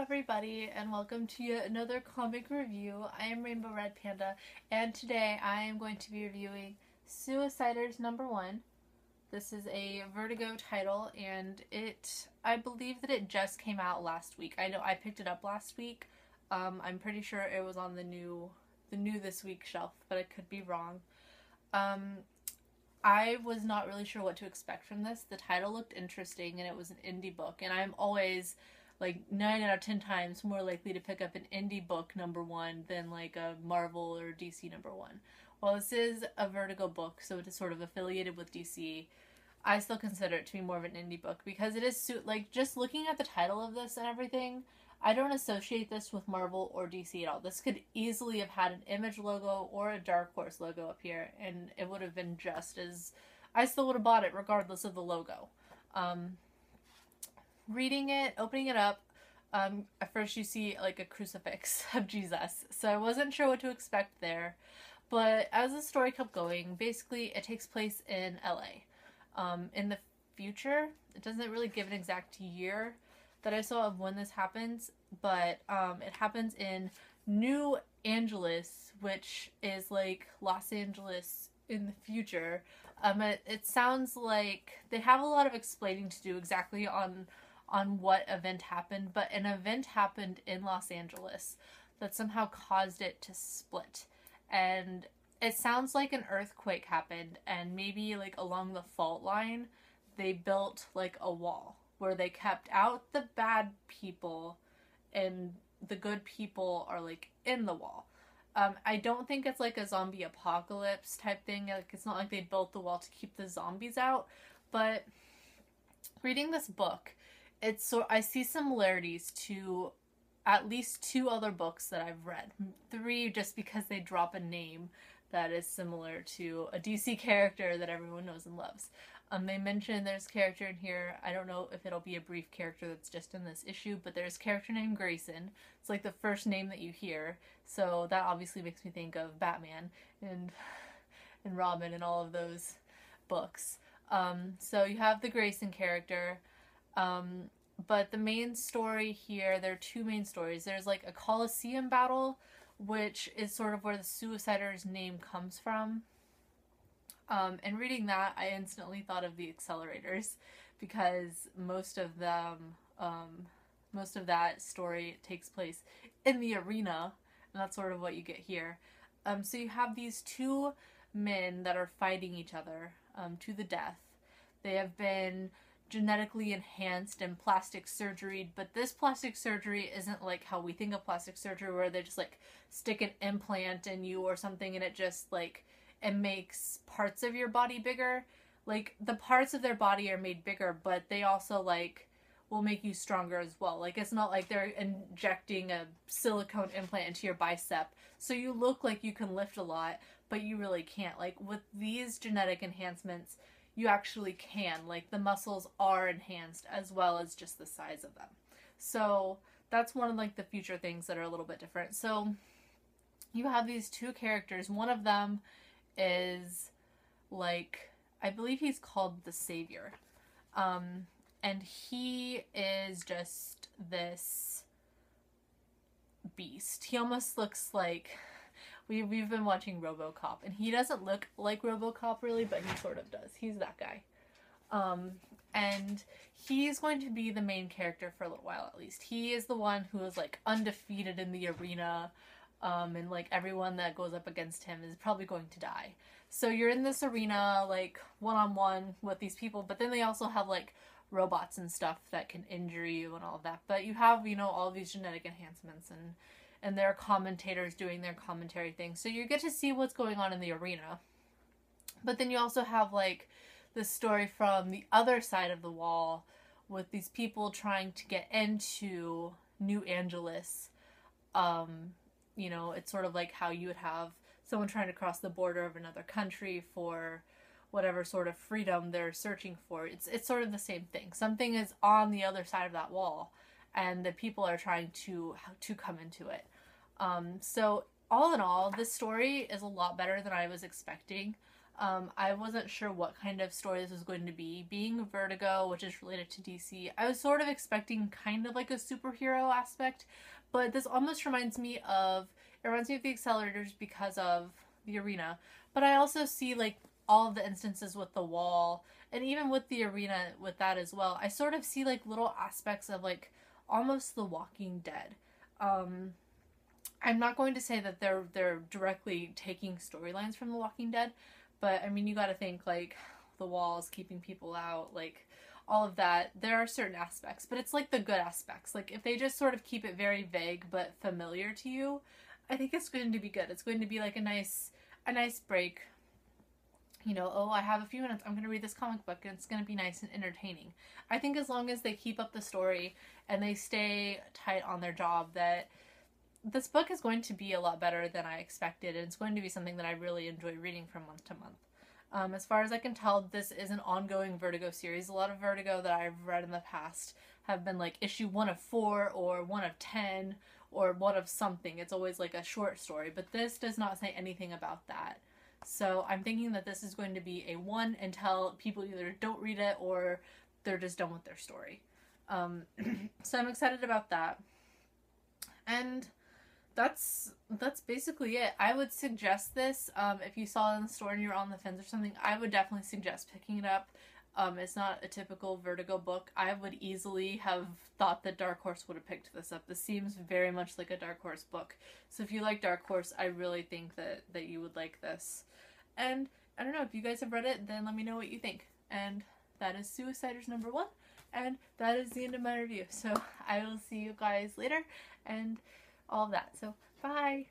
everybody, and welcome to yet another comic review. I am Rainbow Red Panda, and today I am going to be reviewing Suiciders #1. This is a Vertigo title, and I believe that it just came out last week. I know I picked it up last week. I'm pretty sure it was on the new this week shelf, but I could be wrong. I was not really sure what to expect from this. The title looked interesting, and it was an indie book, and I'm always like 9 out of 10 times more likely to pick up an indie book #1 than like a Marvel or DC #1. While this is a Vertigo book, so it is sort of affiliated with DC, I still consider it to be more of an indie book because it is like just looking at the title of this and everything, I don't associate this with Marvel or DC at all. This could easily have had an Image logo or a Dark Horse logo up here, and it would have been just as... I still would have bought it regardless of the logo. Reading it, opening it up, at first you see like a crucifix of Jesus, so I wasn't sure what to expect there. But as the story kept going, basically it takes place in LA. In the future, it doesn't really give an exact year that I saw of when this happens, but it happens in New Angeles, which is like Los Angeles in the future. It sounds like they have a lot of explaining to do exactly on what event happened, but an event happened in Los Angeles that somehow caused it to split. And it sounds like an earthquake happened, and maybe like along the fault line they built like a wall where they kept out the bad people and the good people are like in the wall. I don't think it's like a zombie apocalypse type thing. Like, it's not like they built the wall to keep the zombies out, but reading this book, I see similarities to at least 2 other books that I've read. 3 just because they drop a name that is similar to a DC character that everyone knows and loves. They mention there's a character in here. I don't know if it'll be a brief character that's just in this issue, but there's a character named Grayson. It's like the first name that you hear, so that obviously makes me think of Batman and Robin and all of those books. So you have the Grayson character. But the main story here, there are 2 main stories. There's like a Coliseum battle, which is sort of where the Suiciders name comes from. And reading that, I instantly thought of the Accelerators because most of that story takes place in the arena, and that's sort of what you get here. So you have these 2 men that are fighting each other to the death. They have been genetically enhanced and plastic surgery, but this plastic surgery isn't like how we think of plastic surgery where they just like stick an implant in you or something and it just like it makes parts of your body bigger. Like, the parts of their body are made bigger, but they also like will make you stronger as well. Like, it's not like they're injecting a silicone implant into your bicep so you look like you can lift a lot but you really can't. Like, with these genetic enhancements, you actually can. Like, the muscles are enhanced as well as just the size of them. So that's one of like the future things that are a little bit different. So you have these 2 characters. One of them is like, I believe he's called the Savior. And he is just this beast. He almost looks like... We've been watching RoboCop, and he doesn't look like RoboCop really, but he sort of does. He's that guy. And he's going to be the main character for a little while at least. He is the one who is like undefeated in the arena, and like everyone that goes up against him is probably going to die. So you're in this arena like one-on-one with these people, but then they also have like robots and stuff that can injure you and all of that. But you have, you know, all these genetic enhancements, and there are commentators doing their commentary thing. So you get to see what's going on in the arena. But then you also have like this story from the other side of the wall with these people trying to get into New Angeles. You know, it's sort of like how you would have someone trying to cross the border of another country for whatever sort of freedom they're searching for. It's sort of the same thing. Something is on the other side of that wall, and the people are trying to come into it. So all in all, this story is a lot better than I was expecting. I wasn't sure what kind of story this was going to be. Being Vertigo, which is related to DC, I was sort of expecting kind of like a superhero aspect, but this almost reminds me of, it reminds me of the Accelerators because of the arena, but I also see like all of the instances with the wall, and even with the arena with that as well. I sort of see like little aspects of like almost The Walking Dead. Um, I'm not going to say that they're directly taking storylines from The Walking Dead, but I mean you got to think like the walls keeping people out, like all of that. There are certain aspects, but it's like the good aspects. Like if they just sort of keep it very vague but familiar to you, I think it's going to be good. It's going to be like a nice break. You know, oh, I have a few minutes. I'm going to read this comic book and it's going to be nice and entertaining. I think as long as they keep up the story and they stay tight on their job, that this book is going to be a lot better than I expected, and it's going to be something that I really enjoy reading from month to month. As far as I can tell, this is an ongoing Vertigo series. A lot of Vertigo that I've read in the past have been like issue 1 of 4 or 1 of 10 or 1 of something. It's always like a short story, but this does not say anything about that. So I'm thinking that this is going to be a one until people either don't read it or they're just done with their story. So I'm excited about that. And that's basically it. I would suggest this, if you saw it in the store and you're on the fence or something, I would definitely suggest picking it up. It's not a typical Vertigo book. I would easily have thought that Dark Horse would have picked this up. This seems very much like a Dark Horse book. So if you like Dark Horse, I really think that you would like this. And I don't know, if you guys have read it, then let me know what you think. And that is Suiciders number 1. And that is the end of my review. So I will see you guys later and all of that. So bye!